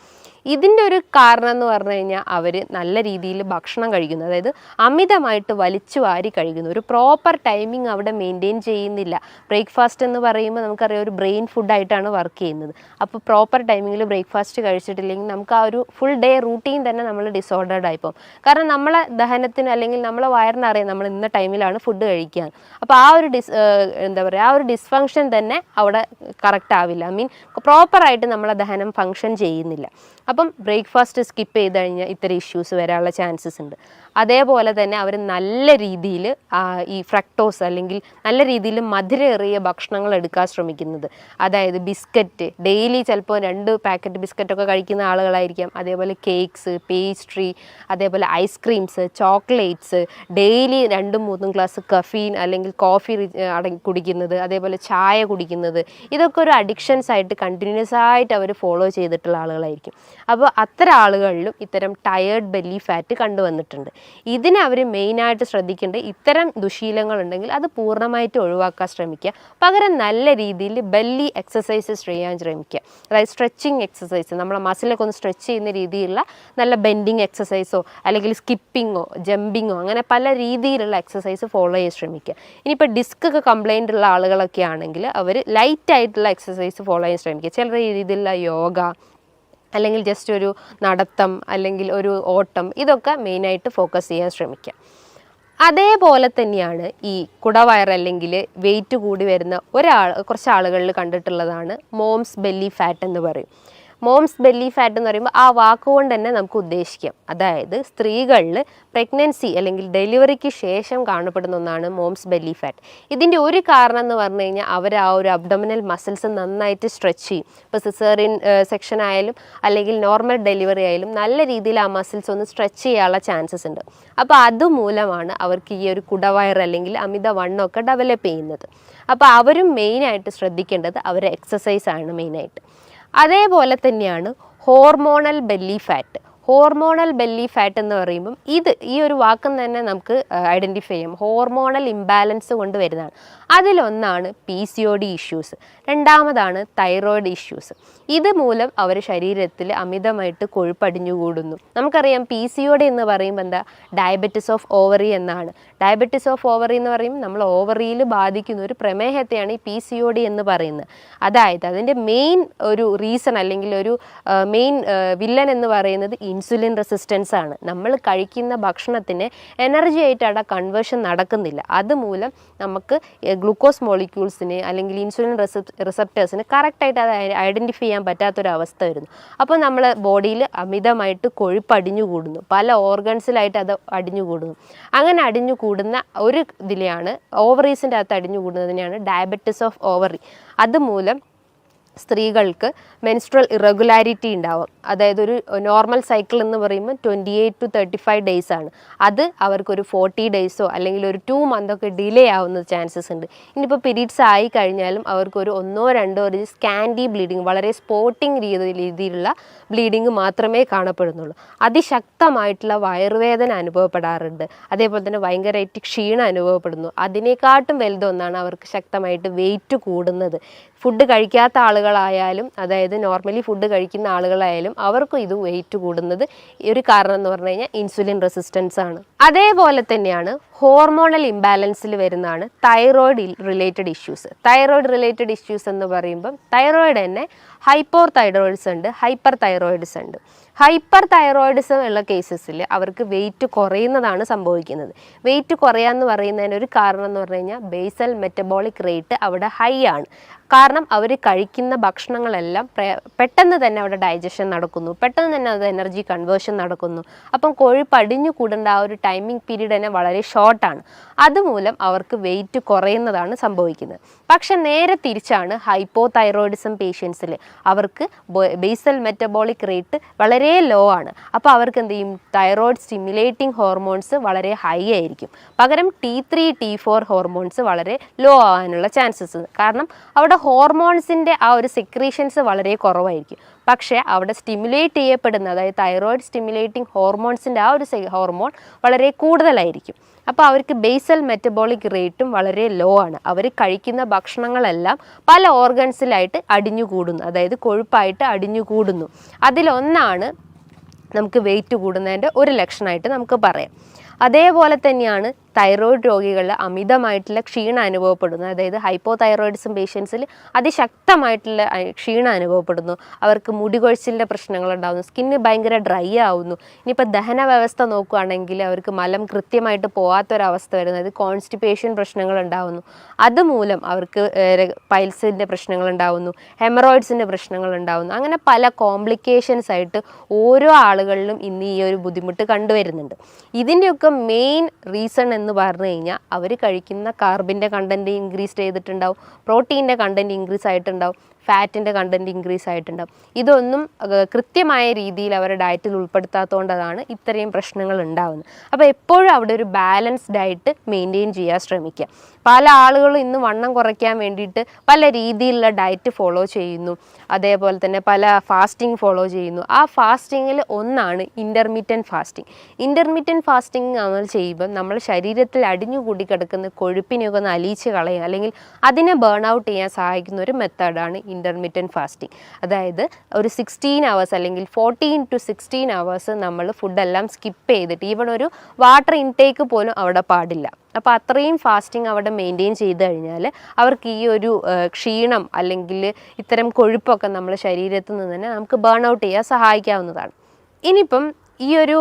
ഇതിൻ്റെ ഒരു കാരണം എന്ന് പറഞ്ഞു കഴിഞ്ഞാൽ അവർ നല്ല രീതിയിൽ ഭക്ഷണം കഴിക്കുന്നു, അതായത് അമിതമായിട്ട് വലിച്ചു വാരി കഴിക്കുന്നു. ഒരു പ്രോപ്പർ ടൈമിംഗ് അവിടെ മെയിൻറ്റെയിൻ ചെയ്യുന്നില്ല. ബ്രേക്ക്ഫാസ്റ്റ് എന്ന് പറയുമ്പോൾ നമുക്കറിയാം ഒരു ബ്രെയിൻ ഫുഡായിട്ടാണ് വർക്ക് ചെയ്യുന്നത്. അപ്പോൾ പ്രോപ്പർ ടൈമിങ്ങിൽ ബ്രേക്ക്ഫാസ്റ്റ് കഴിച്ചിട്ടില്ലെങ്കിൽ നമുക്ക് ആ ഒരു ഫുൾ ഡേ റൂട്ടീൻ തന്നെ നമ്മൾ ഡിസോർഡേഡ് ആയിപ്പോകും. കാരണം നമ്മളെ ദഹനത്തിന് അല്ലെങ്കിൽ നമ്മളെ വയറിനറിയാം നമ്മൾ ഇന്ന ടൈമിലാണ് ഫുഡ് കഴിക്കുക. അപ്പോൾ ആ ഒരു ആ ഒരു ഡിസ്ഫങ്ഷൻ തന്നെ അവിടെ കറക്റ്റ് ആവില്ല. പ്രോപ്പറായിട്ട് നമ്മളെ ദഹനം ഫങ്ഷൻ ചെയ്യുന്നില്ല. അപ്പം ബ്രേക്ക്ഫാസ്റ്റ് സ്കിപ്പ് ചെയ്ത് കഴിഞ്ഞാൽ ഇത്തരം ഇഷ്യൂസ് വരാനുള്ള ചാൻസസ് ഉണ്ട്. അതേപോലെ തന്നെ അവർ നല്ല രീതിയിൽ ഈ ഫ്രക്ടോസ് അല്ലെങ്കിൽ നല്ല രീതിയിൽ മധുരമേറിയ ഭക്ഷണങ്ങൾ എടുക്കാൻ ശ്രമിക്കുന്നത്. അതായത് ബിസ്ക്കറ്റ് ഡെയിലി ചിലപ്പോൾ 2 പാക്കറ്റ് ബിസ്ക്കറ്റൊക്കെ കഴിക്കുന്ന ആളുകളായിരിക്കാം. അതേപോലെ കേക്ക്സ്, പേസ്ട്രി, അതേപോലെ ice creams, chocolates, daily 2-3 glass caffeine അല്ലെങ്കിൽ കോഫി കുടിക്കുന്നത്, അതേപോലെ ചായ കുടിക്കുന്നത്, ഇതൊക്കെ ഒരു അഡിക്ഷൻസ് ആയിട്ട് കണ്ടിന്യൂസ് ആയിട്ട് അവർ ഫോളോ ചെയ്തിട്ടുള്ള ആളുകളായിരിക്കും. അപ്പോൾ അത്തരം ആളുകളിലും ഇത്തരം ടയേർഡ് ബെല്ലി ഫാറ്റ് കണ്ടുവന്നിട്ടുണ്ട്. ഇതിനെ അവർ മെയിനായിട്ട് ശ്രദ്ധിക്കേണ്ടത് ഇത്തരം ദുശീലങ്ങളുണ്ടെങ്കിൽ അത് പൂർണ്ണമായിട്ട് ഒഴിവാക്കാൻ ശ്രമിക്കുക. പകരം നല്ല രീതിയിൽ ബെല്ലി എക്സസൈസസ് ചെയ്യാൻ ശ്രമിക്കുക. അതായത് സ്ട്രെച്ചിങ് എക്സസൈസ്, നമ്മളെ മസിലൊക്കെ ഒന്ന് സ്ട്രെച്ച് ചെയ്യുന്ന രീതിയിലുള്ള നല്ല ബെൻഡിങ് എക്സസൈസോ അല്ലെങ്കിൽ സ്കിപ്പിങ്ങോ ജമ്പിങ്ങോ അങ്ങനെ പല രീതിയിലുള്ള എക്സസൈസ് ഫോളോ ചെയ്യാൻ ശ്രമിക്കുക. ഇനിയിപ്പോൾ ഡിസ്ക് ഒക്കെ കംപ്ലൈൻ്റ് ഉള്ള ആളുകളൊക്കെ ആണെങ്കിൽ അവർ ലൈറ്റായിട്ടുള്ള എക്സസൈസ് ഫോളോ ചെയ്യാൻ ശ്രമിക്കുക. ചില രീതിയിലുള്ള യോഗ അല്ലെങ്കിൽ ജസ്റ്റ് ഒരു നടത്തം അല്ലെങ്കിൽ ഒരു ഓട്ടം, ഇതൊക്കെ മെയിനായിട്ട് ഫോക്കസ് ചെയ്യാൻ ശ്രമിക്കുക. അതേപോലെ തന്നെയാണ് ഈ കുടവയർ അല്ലെങ്കിൽ വെയിറ്റ് കൂടി വരുന്ന കുറച്ച് ആളുകളിൽ കണ്ടിട്ടുള്ളതാണ് മോംസ് ബെല്ലി ഫാറ്റ് എന്ന് പറയും. മോംസ് ബെല്ലി ഫാറ്റ് എന്ന് പറയുമ്പോൾ ആ വാക്കുകൊണ്ട് തന്നെ നമുക്ക് ഉദ്ദേശിക്കാം, അതായത് സ്ത്രീകളിൽ പ്രഗ്നൻസി അല്ലെങ്കിൽ ഡെലിവറിക്ക് ശേഷം കാണപ്പെടുന്ന ഒന്നാണ് മോംസ് ബെല്ലി ഫാറ്റ്. ഇതിൻ്റെ ഒരു കാരണം എന്ന് പറഞ്ഞു കഴിഞ്ഞാൽ അവർ ആ ഒരു അബ്ഡോമിനൽ മസിൽസ് നന്നായിട്ട് സ്ട്രെച്ച് ചെയ്യും. ഇപ്പോൾ സിസേറിയൻ സെക്ഷൻ ആയാലും അല്ലെങ്കിൽ നോർമൽ ഡെലിവറി ആയാലും നല്ല രീതിയിൽ ആ മസിൽസ് ഒന്ന് സ്ട്രെച്ച് ചെയ്യാനുള്ള ചാൻസസ് ഉണ്ട്. അപ്പോൾ അതുമൂലമാണ് അവർക്ക് ഈ ഒരു കുടവയർ അല്ലെങ്കിൽ അമിതവണ്ണമൊക്കെ ഡെവലപ്പ് ചെയ്യുന്നത്. അപ്പോൾ അവരും മെയിനായിട്ട് ശ്രദ്ധിക്കേണ്ടത് അവരുടെ എക്സസൈസാണ് മെയിനായിട്ട്. അതേപോലെ തന്നെയാണ് hormonal belly fat. Hormonal belly fat എന്ന് പറയുമ്പം ഈ ഒരു വാക്കും തന്നെ നമുക്ക് ഐഡൻറ്റിഫൈ ചെയ്യാം. ഹോർമോണൽ ഇംബാലൻസ് കൊണ്ട് വരുന്നതാണ്. അതിലൊന്നാണ് PCOD ഇഷ്യൂസ്, രണ്ടാമതാണ് തൈറോയിഡ് ഇഷ്യൂസ്. ഇതുമൂലം അവർ ശരീരത്തിൽ അമിതമായിട്ട് കൊഴുപ്പടിഞ്ഞുകൂടുന്നു. നമുക്കറിയാം PCOD എന്ന് പറയുമ്പോൾ എന്താ, ഡയബറ്റിസ് ഓഫ് ഓവറി എന്നാണ്. ഡയബറ്റിസ് ഓഫ് ഓവറി എന്ന് പറയുമ്പോൾ നമ്മൾ ഓവറിയിൽ ബാധിക്കുന്ന ഒരു പ്രമേഹത്തെയാണ് ഈ PCOD എന്ന് പറയുന്നത്. അതായത് അതിൻ്റെ മെയിൻ ഒരു റീസൺ അല്ലെങ്കിൽ ഒരു മെയിൻ വില്ലൻ എന്ന് പറയുന്നത് ഇൻസുലിൻ റെസിസ്റ്റൻസ് ആണ്. നമ്മൾ കഴിക്കുന്ന ഭക്ഷണത്തിന് എനർജി ആയിട്ട് അവിടെ കൺവേർഷൻ നടക്കുന്നില്ല. അതുമൂലം നമുക്ക് ഗ്ലൂക്കോസ് മോളിക്യൂൾസിന് അല്ലെങ്കിൽ ഇൻസുലിൻ റിസപ്റ്റേഴ്സിന് കറക്റ്റായിട്ട് അത് ഐഡൻറ്റിഫൈ ചെയ്യാൻ പറ്റാത്തൊരവസ്ഥ വരുന്നു. അപ്പോൾ നമ്മൾ ബോഡിയിൽ അമിതമായിട്ട് കൊഴുപ്പ് അടിഞ്ഞുകൂടുന്നു, പല ഓർഗൻസിലായിട്ട് അത് അടിഞ്ഞുകൂടുന്നു. അങ്ങനെ അടിഞ്ഞുകൂടുന്ന ഒരു ഇതിലെയാണ് ഓവറീസിൻ്റെ അകത്ത് അടിഞ്ഞുകൂടുന്നതിനെയാണ് ഡയബറ്റിസ് ഓഫ് ഓവറി. അതുമൂലം സ്ത്രീകൾക്ക് മെൻസ്ട്രൽ ഇറഗുലാരിറ്റി ഉണ്ടാവും. അതായത് ഒരു നോർമൽ സൈക്കിൾ എന്ന് പറയുമ്പോൾ 28 to 35 ഡേയ്സ് ആണ്. അത് അവർക്കൊരു 40 ഡേയ്സോ അല്ലെങ്കിൽ ഒരു 2 മന്തൊക്കെ ഡിലേ ആവുന്ന ചാൻസസ് ഉണ്ട്. ഇനിയിപ്പോൾ പീരീഡ്സ് ആയി കഴിഞ്ഞാലും അവർക്കൊരു 1-2 ഒരു സ്കാൻഡി ബ്ലീഡിങ്, വളരെ സ്പോട്ടിങ് രീതിയിലുള്ള ബ്ലീഡിങ് മാത്രമേ കാണപ്പെടുന്നുള്ളൂ. അതിശക്തമായിട്ടുള്ള വയറുവേദന അനുഭവപ്പെടാറുണ്ട്. അതേപോലെ തന്നെ ഭയങ്കരമായിട്ട് ക്ഷീണം അനുഭവപ്പെടുന്നു. അതിനേക്കാട്ടും വലുതൊന്നാണ് അവർക്ക് ശക്തമായിട്ട് വെയിറ്റ് കൂടുന്നത്. ഫുഡ് കഴിക്കാത്ത ആളുകളായാലും അതായത് നോർമലി ഫുഡ് കഴിക്കുന്ന ആളുകളായാലും അവർക്കും ഇത് വെയിറ്റ് കൂടുന്നത് ഒരു കാരണം എന്ന് പറഞ്ഞു കഴിഞ്ഞാൽ ഇൻസുലിൻ റെസിസ്റ്റൻസ് ആണ്. അതേപോലെ തന്നെയാണ് ഹോർമോണൽ ഇംബാലൻസിൽ വരുന്നതാണ് thyroid related issues. Thyroid related issues എന്ന് പറയുമ്പം തൈറോയിഡ് തന്നെ ഹൈപ്പോർ തൈറോയിഡ്സ് ഉണ്ട്, ഹൈപ്പർ തൈറോയിഡ്സ് ഉണ്ട്. ഹൈപ്പർ തൈറോയിഡിസം ഉള്ള കേസസിൽ അവർക്ക് വെയിറ്റ് കുറയുന്നതാണ് സംഭവിക്കുന്നത്. വെയിറ്റ് കുറയാന്ന് പറയുന്നതിന് ഒരു കാരണം എന്ന് പറഞ്ഞു കഴിഞ്ഞാൽ ബേസൽ മെറ്റബോളിക് റേറ്റ് അവിടെ ഹൈ ആണ്. കാരണം അവർ കഴിക്കുന്ന ഭക്ഷണങ്ങളെല്ലാം പെട്ടെന്ന് തന്നെ അവിടെ ഡൈജഷൻ നടക്കുന്നു, പെട്ടെന്ന് തന്നെ അത് എനർജി കൺവേർഷൻ നടക്കുന്നു. അപ്പം കൊഴുപ്പ് അടിഞ്ഞു കൂടേണ്ട ആ ഒരു ടൈമിംഗ് പീരീഡ് തന്നെ വളരെ ഷോർട്ടാണ്. അതുമൂലം അവർക്ക് വെയിറ്റ് കുറയുന്നതാണ് സംഭവിക്കുന്നത്. പക്ഷെ നേരെ തിരിച്ചാണ് ഹൈപ്പോതൈറോയിഡിസം പേഷ്യൻസിൽ. അവർക്ക് ബേസൽ മെറ്റബോളിക് റേറ്റ് വളരെ ലോ ആണ്. അപ്പോൾ അവർക്ക് എന്ത് ചെയ്യും, തൈറോയിഡ് സ്റ്റിമുലേറ്റിംഗ് ഹോർമോൺസ് വളരെ ഹൈ ആയിരിക്കും. പകരം T3 T4 ഹോർമോൺസ് വളരെ ലോ ആവാനുള്ള ചാൻസസ്. കാരണം അവിടെ ഹോർമോൺസിൻ്റെ ആ ഒരു സെക്രീഷൻസ് വളരെ കുറവായിരിക്കും. പക്ഷേ അവിടെ സ്റ്റിമുലേറ്റ് ചെയ്യപ്പെടുന്ന, അതായത് തൈറോയിഡ് സ്റ്റിമുലേറ്റിംഗ് ഹോർമോൺസിൻ്റെ ആ ഒരു ഹോർമോൺ വളരെ കൂടുതലായിരിക്കും. അപ്പോൾ അവർക്ക് ബേസൽ മെറ്റബോളിക് റേറ്റും വളരെ ലോ ആണ്. അവർ കഴിക്കുന്ന ഭക്ഷണങ്ങളെല്ലാം പല ഓർഗൻസിലായിട്ട് അടിഞ്ഞു കൂടുന്നു, അതായത് കൊഴുപ്പായിട്ട് അടിഞ്ഞു കൂടുന്നു. അതിലൊന്നാണ് നമുക്ക് വെയിറ്റ് കൂടുന്നതിൻ്റെ ഒരു ലക്ഷണമായിട്ട് നമുക്ക് പറയാം. അതേപോലെ തന്നെയാണ് തൈറോയിഡ് രോഗികളിൽ അമിതമായിട്ടുള്ള ക്ഷീണം അനുഭവപ്പെടുന്നു. അതായത് ഹൈപ്പോതൈറോയിഡിസം പേഷ്യൻസിൽ അതിശക്തമായിട്ടുള്ള ക്ഷീണം അനുഭവപ്പെടുന്നു. അവർക്ക് മുടികൊഴിച്ചിലിൻ്റെ പ്രശ്നങ്ങളുണ്ടാകുന്നു, സ്കിന്ന് ഭയങ്കര ഡ്രൈ ആവുന്നു. ഇനിയിപ്പോൾ ദഹന വ്യവസ്ഥ നോക്കുകയാണെങ്കിൽ അവർക്ക് മലം കൃത്യമായിട്ട് പോകാത്തൊരവസ്ഥ വരുന്നത്, കോൺസ്റ്റിപ്പേഷൻ പ്രശ്നങ്ങളുണ്ടാകുന്നു. അതുമൂലം അവർക്ക് പൈൽസിൻ്റെ പ്രശ്നങ്ങളുണ്ടാകുന്നു, ഹെമറോയിഡ്സിൻ്റെ പ്രശ്നങ്ങളുണ്ടാകുന്നു. അങ്ങനെ പല കോംപ്ലിക്കേഷൻസ് ആയിട്ട് ഓരോ ആളുകളിലും ഇന്ന് ഈ ഒരു ബുദ്ധിമുട്ട് കണ്ടുവരുന്നുണ്ട്. ഇതിൻ്റെയൊക്കെ മെയിൻ റീസൺ എന്ന് പറഞ്ഞു കഴിഞ്ഞാൽ അവർ കഴിക്കുന്ന കാർബിൻ്റെ കണ്ടൻറ്റ് ഇൻക്രീസ് ചെയ്തിട്ടുണ്ടാവും, പ്രോട്ടീൻ്റെ കണ്ടൻറ്റ് ഇൻക്രീസ് ആയിട്ടുണ്ടാവും, ഫാറ്റിൻ്റെ കണ്ടൻറ്റ് ഇൻക്രീസ് ആയിട്ടുണ്ടാവും. ഇതൊന്നും കൃത്യമായ രീതിയിൽ അവരുടെ ഡയറ്റിൽ ഉൾപ്പെടുത്താത്തതുകൊണ്ടാണ് ഇത്രയും പ്രശ്നങ്ങൾ ഉണ്ടാകുന്നത്. അപ്പോൾ എപ്പോഴും അവിടെ ഒരു ബാലൻസ്ഡ് ഡയറ്റ് മെയിൻറ്റെയിൻ ചെയ്യാൻ ശ്രമിക്കുക. പല ആളുകളും ഇന്ന് വണ്ണം കുറയ്ക്കാൻ വേണ്ടിയിട്ട് പല രീതിയിലുള്ള ഡയറ്റ് ഫോളോ ചെയ്യുന്നു, അതേപോലെ തന്നെ പല ഫാസ്റ്റിംഗ് ഫോളോ ചെയ്യുന്നു. ആ ഫാസ്റ്റിങ്ങിൽ ഒന്നാണ് ഇൻ്റർമീഡിയൻറ്റ് ഫാസ്റ്റിംഗ്. ഇൻ്റർമീഡിയൻറ്റ് ഫാസ്റ്റിംഗ് നമ്മൾ ചെയ്യുമ്പോൾ നമ്മൾ ശരീരത്തിൽ അടിഞ്ഞുകൂടി കിടക്കുന്ന കൊഴുപ്പിനെയൊക്കെ ഒന്ന് അലിയിച്ച് കളയുക, അല്ലെങ്കിൽ അതിനെ ബേൺ ഔട്ട് ചെയ്യാൻ സഹായിക്കുന്ന ഒരു മെത്തേഡാണ് ഇൻ്റർമീഡിയൻറ്റ് ഫാസ്റ്റിംഗ്. അതായത് ഒരു 16 hours അല്ലെങ്കിൽ 14 to 16 hours നമ്മൾ ഫുഡെല്ലാം സ്കിപ്പ് ചെയ്തിട്ട് ഈവൺ ഒരു വാട്ടർ ഇൻടേക്ക് പോലും അവിടെ പാടില്ല. അപ്പോൾ അത്രയും ഫാസ്റ്റിംഗ് അവിടെ മെയിൻറ്റെയിൻ ചെയ്ത് കഴിഞ്ഞാൽ അവർക്ക് ഈ ഒരു ക്ഷീണം അല്ലെങ്കിൽ ഇത്തരം കൊഴുപ്പൊക്കെ നമ്മുടെ ശരീരത്തിൽ നിന്ന് തന്നെ നമുക്ക് ബേൺ ഔട്ട് ചെയ്യാൻ സഹായിക്കാവുന്നതാണ്. ഇനിയിപ്പം ഈ ഒരു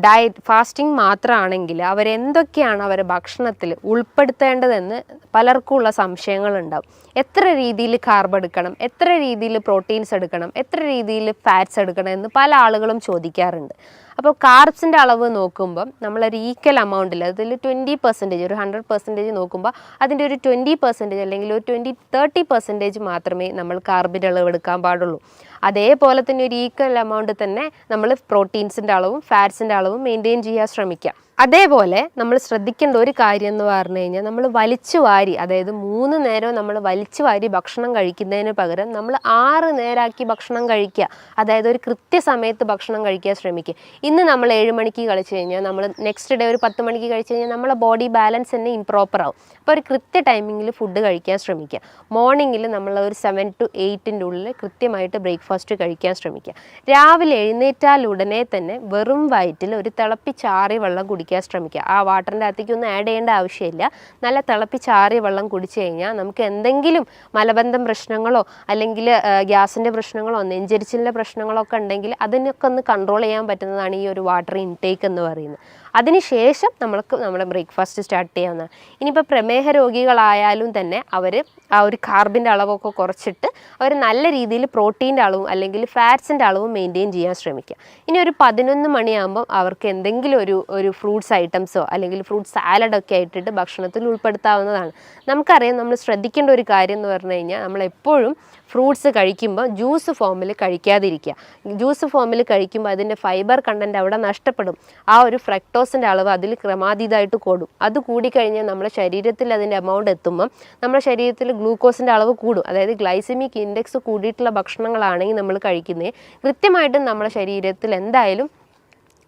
ഡയറ്റ് ഫാസ്റ്റിംഗ് മാത്രമാണെങ്കിൽ അവരെന്തൊക്കെയാണ് അവരുടെ ഭക്ഷണത്തിൽ ഉൾപ്പെടുത്തേണ്ടതെന്ന് പലർക്കുമുള്ള സംശയങ്ങളുണ്ടാവും. എത്ര രീതിയിൽ കാർബ് എടുക്കണം, എത്ര രീതിയിൽ പ്രോട്ടീൻസ് എടുക്കണം, എത്ര രീതിയിൽ ഫാറ്റ്സ് എടുക്കണം എന്ന് പല ആളുകളും ചോദിക്കാറുണ്ട്. അപ്പോൾ കാർബ്സിൻ്റെ അളവ് നോക്കുമ്പം നമ്മളൊരു ഈക്വൽ എമൗണ്ടിൽ, അതിൽ 20%, ഒരു 100% നോക്കുമ്പോൾ അതിൻ്റെ ഒരു 20% അല്ലെങ്കിൽ ഒരു 20-30% മാത്രമേ നമ്മൾ കാർബിൻ്റെ അളവ് എടുക്കാൻ പാടുള്ളൂ. അതേപോലെ തന്നെ ഒരു ഈക്വൽ എമൗണ്ട് തന്നെ നമ്മൾ പ്രോട്ടീൻസിൻ്റെ അളവും ഫാറ്റ്സിൻ്റെ അളവും മെയിൻറ്റെയിൻ ചെയ്യാൻ ശ്രമിക്കുക. അതേപോലെ നമ്മൾ ശ്രദ്ധിക്കേണ്ട ഒരു കാര്യം എന്ന് പറഞ്ഞു കഴിഞ്ഞാൽ നമ്മൾ വലിച്ചു വാരി, അതായത് 3 നേരം നമ്മൾ വലിച്ചു വാരി ഭക്ഷണം കഴിക്കുന്നതിന് പകരം നമ്മൾ 6 നേരമാക്കി ഭക്ഷണം കഴിക്കുക. അതായത് ഒരു കൃത്യസമയത്ത് ഭക്ഷണം കഴിക്കാൻ ശ്രമിക്കുക. ഇന്ന് നമ്മൾ 7 മണിക്ക് കഴിച്ചു കഴിഞ്ഞാൽ നമ്മൾ നെക്സ്റ്റ് ഡേ ഒരു 10 മണിക്ക് കഴിച്ചു കഴിഞ്ഞാൽ നമ്മളെ ബോഡി ബാലൻസ് തന്നെ ഇംപ്രോപ്പർ ആവും. അപ്പോൾ ഒരു കൃത്യ ടൈമിങ്ങിൽ ഫുഡ് കഴിക്കാൻ ശ്രമിക്കുക. മോർണിംഗിൽ നമ്മൾ ഒരു 7 to 8 ഉള്ളിൽ കൃത്യമായിട്ട് ബ്രേക്ക്ഫാസ്റ്റ് കഴിക്കാൻ ശ്രമിക്കുക. രാവിലെ എഴുന്നേറ്റാൽ ഉടനെ തന്നെ വെറും വയറ്റിൽ ഒരു തിളപ്പിച്ചാറിയ വെള്ളം കുടിക്കാൻ ശ്രമിക്കുക. ആ വാട്ടറിൻ്റെ അകത്തേക്കൊന്നും ആഡ് ചെയ്യേണ്ട ആവശ്യമില്ല. നല്ല തിളപ്പിച്ചാറിയ വെള്ളം കുടിച്ചു കഴിഞ്ഞാൽ നമുക്ക് എന്തെങ്കിലും മലബന്ധം പ്രശ്നങ്ങളോ അല്ലെങ്കിൽ ഗ്യാസിൻ്റെ പ്രശ്നങ്ങളോ നെഞ്ചരിച്ചിലിൻ്റെ പ്രശ്നങ്ങളോ ഒക്കെ ഉണ്ടെങ്കിൽ അതിനൊക്കെ ഒന്ന് കൺട്രോൾ ചെയ്യാൻ പറ്റുന്നതാണ് ഈ ഒരു വാട്ടർ ഇൻടേക്ക് എന്ന് പറയുന്നത്. അതിനുശേഷം നമ്മൾക്ക് നമ്മുടെ ബ്രേക്ക്ഫാസ്റ്റ് സ്റ്റാർട്ട് ചെയ്യാവുന്നതാണ്. ഇനിയിപ്പോൾ പ്രമേഹ രോഗികളായാലും തന്നെ അവർ ആ ഒരു കാർബിൻ്റെ അളവൊക്കെ കുറച്ചിട്ട് അവർ നല്ല രീതിയിൽ പ്രോട്ടീൻ്റെ അളവും അല്ലെങ്കിൽ ഫാറ്റ്സിൻ്റെ അളവും മെയിൻറ്റെയിൻ ചെയ്യാൻ ശ്രമിക്കുക. ഇനി ഒരു 11 മണിയാകുമ്പം അവർക്ക് എന്തെങ്കിലും ഒരു ഫ്രൂട്ട്സ് ഐറ്റംസോ അല്ലെങ്കിൽ ഫ്രൂട്ട് സാലഡൊക്കെ ആയിട്ടിട്ട് ഭക്ഷണത്തിൽ ഉൾപ്പെടുത്താവുന്നതാണ്. നമുക്കറിയാം, നമ്മൾ ശ്രദ്ധിക്കേണ്ട ഒരു കാര്യം എന്ന് പറഞ്ഞു കഴിഞ്ഞാൽ നമ്മളെപ്പോഴും ഫ്രൂട്ട്സ് കഴിക്കുമ്പോൾ ജ്യൂസ് ഫോമിൽ കഴിക്കാതിരിക്കുക. ജ്യൂസ് ഫോമിൽ കഴിക്കുമ്പോൾ അതിൻ്റെ ഫൈബർ കണ്ടൻറ്റ് അവിടെ നഷ്ടപ്പെടും. ആ ഒരു ഫ്രക്ടോസിൻ്റെ അളവ് അതിൽ ക്രമാതീതമായിട്ട് കൂടും. അത് കൂടിക്കഴിഞ്ഞാൽ നമ്മുടെ ശരീരത്തിൽ അതിൻ്റെ എമൗണ്ട് എത്തുമ്പം നമ്മുടെ ശരീരത്തിൽ ഗ്ലൂക്കോസിൻ്റെ അളവ് കൂടും. അതായത് ഗ്ലൈസമിക് ഇൻഡെക്സ് കൂടിയിട്ടുള്ള ഭക്ഷണങ്ങളാണെങ്കിൽ നമ്മൾ കഴിക്കുന്നത് കൃത്യമായിട്ടും നമ്മുടെ ശരീരത്തിൽ എന്തായാലും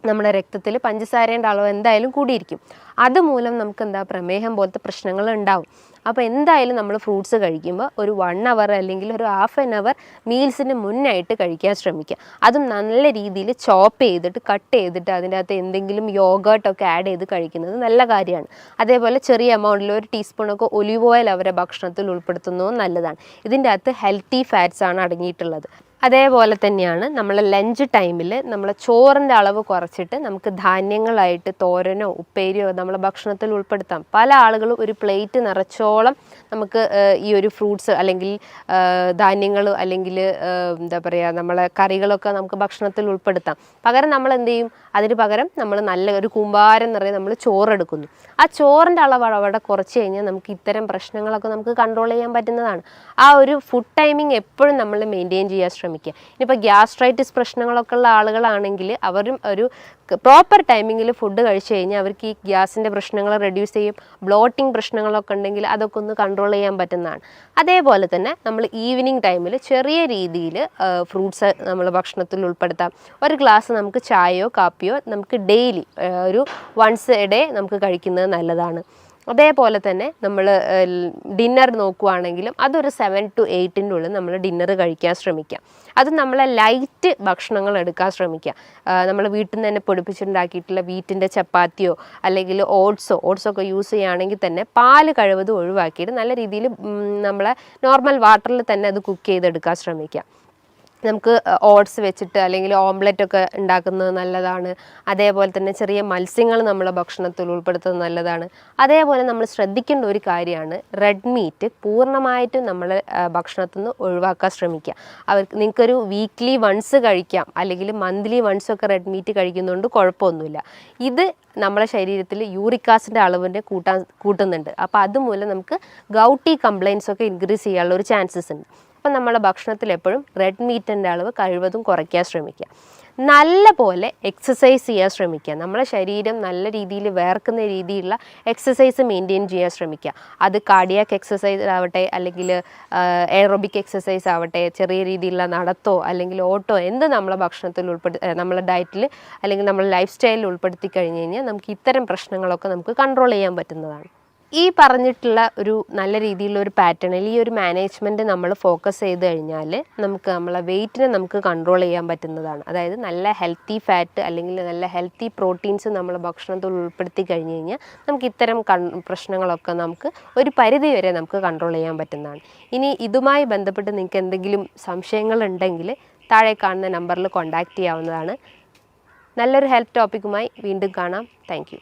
നമ്മുടെ രക്തത്തിൽ പഞ്ചസാരേൻ്റെ അളവ് എന്തായാലും കൂടിയിരിക്കും. അതുമൂലം നമുക്ക് പ്രമേഹം പോലത്തെ പ്രശ്നങ്ങൾ ഉണ്ടാവും. അപ്പോൾ എന്തായാലും നമ്മൾ ഫ്രൂട്ട്സ് കഴിക്കുമ്പോൾ ഒരു 1 hour അല്ലെങ്കിൽ ഒരു ½ an hour മീൽസിന് മുന്നായിട്ട് കഴിക്കാൻ ശ്രമിക്കുക. അതും നല്ല രീതിയിൽ ചോപ്പ് ചെയ്തിട്ട് കട്ട് ചെയ്തിട്ട് അതിൻ്റെ അകത്ത് എന്തെങ്കിലും യോഗേർട്ടൊക്കെ ആഡ് ചെയ്ത് കഴിക്കുന്നത് നല്ല കാര്യമാണ്. അതേപോലെ ചെറിയ എമൗണ്ടിൽ 1 ടീസ്പൂണൊക്കെ ഒലിവ് ഓയിൽ അവരെ ഭക്ഷണത്തിൽ ഉൾപ്പെടുത്തുന്നതും നല്ലതാണ്. ഇതിൻ്റെ അകത്ത് ഹെൽത്തി ഫാറ്റ്സ് ആണ് അടങ്ങിയിട്ടുള്ളത്. അതേപോലെ തന്നെയാണ് നമ്മൾ ലഞ്ച് ടൈമിൽ നമ്മൾ ചോറിൻ്റെ അളവ് കുറച്ചിട്ട് നമുക്ക് ധാന്യങ്ങളായിട്ട് തോരനോ ഉപ്പേരിയോ നമ്മളെ ഭക്ഷണത്തിൽ ഉൾപ്പെടുത്താം. പല ആളുകളും ഒരു പ്ലേറ്റ് നിറച്ചോളം നമുക്ക് ഈ ഒരു ഫ്രൂട്ട്സ് അല്ലെങ്കിൽ ധാന്യങ്ങൾ അല്ലെങ്കിൽ എന്താ പറയുക നമ്മളെ കറികളൊക്കെ നമുക്ക് ഭക്ഷണത്തിൽ ഉൾപ്പെടുത്താം. പകരം നമ്മൾ എന്ത് ചെയ്യും, അതിന് പകരം നമ്മൾ നല്ല ഒരു കൂമ്പാരം നിറയെ നമ്മൾ ചോറെടുക്കുന്നു. ആ ചോറിൻ്റെ അളവ് അവിടെ കുറച്ച് കഴിഞ്ഞാൽ നമുക്ക് ഇത്തരം പ്രശ്നങ്ങളൊക്കെ നമുക്ക് കൺട്രോൾ ചെയ്യാൻ പറ്റുന്നതാണ്. ആ ഒരു ഫുഡ് ടൈമിങ് എപ്പോഴും നമ്മൾ മെയിൻറ്റെയിൻ ചെയ്യാൻ ശ്രമിക്കുക. ഇനിയിപ്പോൾ ഗ്യാസ്ട്രൈറ്റിസ് പ്രശ്നങ്ങളൊക്കെ ഉള്ള ആളുകളാണെങ്കിൽ അവരും ഒരു പ്രോപ്പർ ടൈമിങ്ങിൽ ഫുഡ് കഴിച്ചു കഴിഞ്ഞാൽ അവർക്ക് ഈ ഗ്യാസിൻ്റെ പ്രശ്നങ്ങൾ റെഡ്യൂസ് ചെയ്യും. ബ്ലോട്ടിങ് പ്രശ്നങ്ങളൊക്കെ ഉണ്ടെങ്കിൽ അതൊക്കെ ഒന്ന് കൺട്രോൾ ചെയ്യാൻ പറ്റുന്നതാണ്. അതേപോലെ തന്നെ നമ്മൾ ഈവനിങ് ടൈമിൽ ചെറിയ രീതിയിൽ ഫ്രൂട്ട്സ് നമ്മൾ ഭക്ഷണത്തിൽ ഉൾപ്പെടുത്താം. ഒരു ഗ്ലാസ് നമുക്ക് ചായയോ കാപ്പിയോ നമുക്ക് ഡെയിലി ഒരു വൺസ് എ ഡേ നമുക്ക് കഴിക്കുന്നത് നല്ലതാണ്. അതേപോലെ തന്നെ നമ്മൾ ഡിന്നർ നോക്കുവാണെങ്കിലും അതൊരു 7 to 8 ഉള്ളിൽ നമ്മൾ ഡിന്നർ കഴിക്കാൻ ശ്രമിക്കാം. അത് നമ്മളെ ലൈറ്റ് ഭക്ഷണങ്ങൾ എടുക്കാൻ ശ്രമിക്കുക. നമ്മൾ വീട്ടിൽ നിന്ന് തന്നെ പൊടിപ്പിച്ചുണ്ടാക്കിയിട്ടുള്ള വീറ്റിൻ്റെ ചപ്പാത്തിയോ അല്ലെങ്കിൽ ഓട്സൊക്കെ യൂസ് ചെയ്യുകയാണെങ്കിൽ തന്നെ പാല് കഴിവതും ഒഴിവാക്കിയിട്ട് നല്ല രീതിയിൽ നമ്മളെ നോർമൽ വാട്ടറിൽ തന്നെ അത് കുക്ക് ചെയ്തെടുക്കാൻ ശ്രമിക്കുക. നമുക്ക് ഓട്സ് വെച്ചിട്ട് അല്ലെങ്കിൽ ഓംലെറ്റൊക്കെ ഉണ്ടാക്കുന്നത് നല്ലതാണ്. അതേപോലെ തന്നെ ചെറിയ മത്സ്യങ്ങൾ നമ്മളെ ഭക്ഷണത്തിൽ ഉൾപ്പെടുത്തുന്നത് നല്ലതാണ്. അതേപോലെ നമ്മൾ ശ്രദ്ധിക്കേണ്ട ഒരു കാര്യമാണ് റെഡ് മീറ്റ് പൂർണ്ണമായിട്ടും നമ്മൾ ഭക്ഷണത്തിൽ നിന്ന് ഒഴിവാക്കാൻ ശ്രമിക്കുക. നിങ്ങൾക്കൊരു വീക്ക്ലി വൺസ് കഴിക്കാം, അല്ലെങ്കിൽ മന്ത്ലി വൺസൊക്കെ റെഡ് മീറ്റ് കഴിക്കുന്നതുകൊണ്ട് കുഴപ്പമൊന്നുമില്ല. ഇത് നമ്മളെ ശരീരത്തിൽ യൂറിക് ആസിഡിൻ്റെ അളവിൻ്റെ കൂട്ടുന്നുണ്ട്. അപ്പോൾ അതുമൂലം നമുക്ക് ഗൗട്ടി കംപ്ലയിൻസ് ഒക്കെ ഇൻക്രീസ് ചെയ്യാനുള്ള ഒരു ചാൻസസ് ഉണ്ട്. അപ്പം നമ്മളെ ഭക്ഷണത്തിൽ എപ്പോഴും റെഡ് മീറ്റിൻ്റെ അളവ് കഴിവതും കുറയ്ക്കാൻ ശ്രമിക്കുക. നല്ല പോലെ എക്സസൈസ് ചെയ്യാൻ ശ്രമിക്കുക. നമ്മളെ ശരീരം നല്ല രീതിയിൽ വേർക്കുന്ന രീതിയിലുള്ള എക്സസൈസ് മെയിൻറ്റെയിൻ ചെയ്യാൻ ശ്രമിക്കുക. അത് കാർഡിയാക് എക്സസൈസ് ആവട്ടെ, അല്ലെങ്കിൽ എയറോബിക് എക്സസൈസ് ആവട്ടെ, ചെറിയ രീതിയിലുള്ള നടത്തോ അല്ലെങ്കിൽ ഓട്ടോ എന്ത് നമ്മളെ ഭക്ഷണത്തിൽ നമ്മളെ ഡയറ്റിൽ അല്ലെങ്കിൽ നമ്മളെ ലൈഫ് സ്റ്റൈലിൽ ഉൾപ്പെടുത്തി കഴിഞ്ഞ് കഴിഞ്ഞാൽ നമുക്ക് ഇത്തരം പ്രശ്നങ്ങളൊക്കെ നമുക്ക് കൺട്രോൾ ചെയ്യാൻ പറ്റുന്നതാണ്. ഈ പറഞ്ഞിട്ടുള്ള ഒരു നല്ല രീതിയിലുള്ള ഒരു പാറ്റേണിൽ ഈ ഒരു മാനേജ്മെൻറ്റ് നമ്മൾ ഫോക്കസ് ചെയ്ത് കഴിഞ്ഞാൽ നമുക്ക് നമ്മളെ വെയിറ്റിനെ നമുക്ക് കൺട്രോൾ ചെയ്യാൻ പറ്റുന്നതാണ്. അതായത് നല്ല ഹെൽത്തി ഫാറ്റ് അല്ലെങ്കിൽ നല്ല ഹെൽത്തി പ്രോട്ടീൻസ് നമ്മൾ ഭക്ഷണത്തിൽ ഉൾപ്പെടുത്തി കഴിഞ്ഞ് കഴിഞ്ഞാൽ നമുക്ക് ഇത്തരം പ്രശ്നങ്ങളൊക്കെ നമുക്ക് ഒരു പരിധി വരെ നമുക്ക് കൺട്രോൾ ചെയ്യാൻ പറ്റുന്നതാണ്. ഇനി ഇതുമായി ബന്ധപ്പെട്ട് നിങ്ങൾക്ക് എന്തെങ്കിലും സംശയങ്ങളുണ്ടെങ്കിൽ താഴെ കാണുന്ന നമ്പറിൽ കോൺടാക്റ്റ് ചെയ്യാവുന്നതാണ്. നല്ലൊരു ഹെൽത്ത് ടോപ്പിക്കുമായി വീണ്ടും കാണാം. Thank you.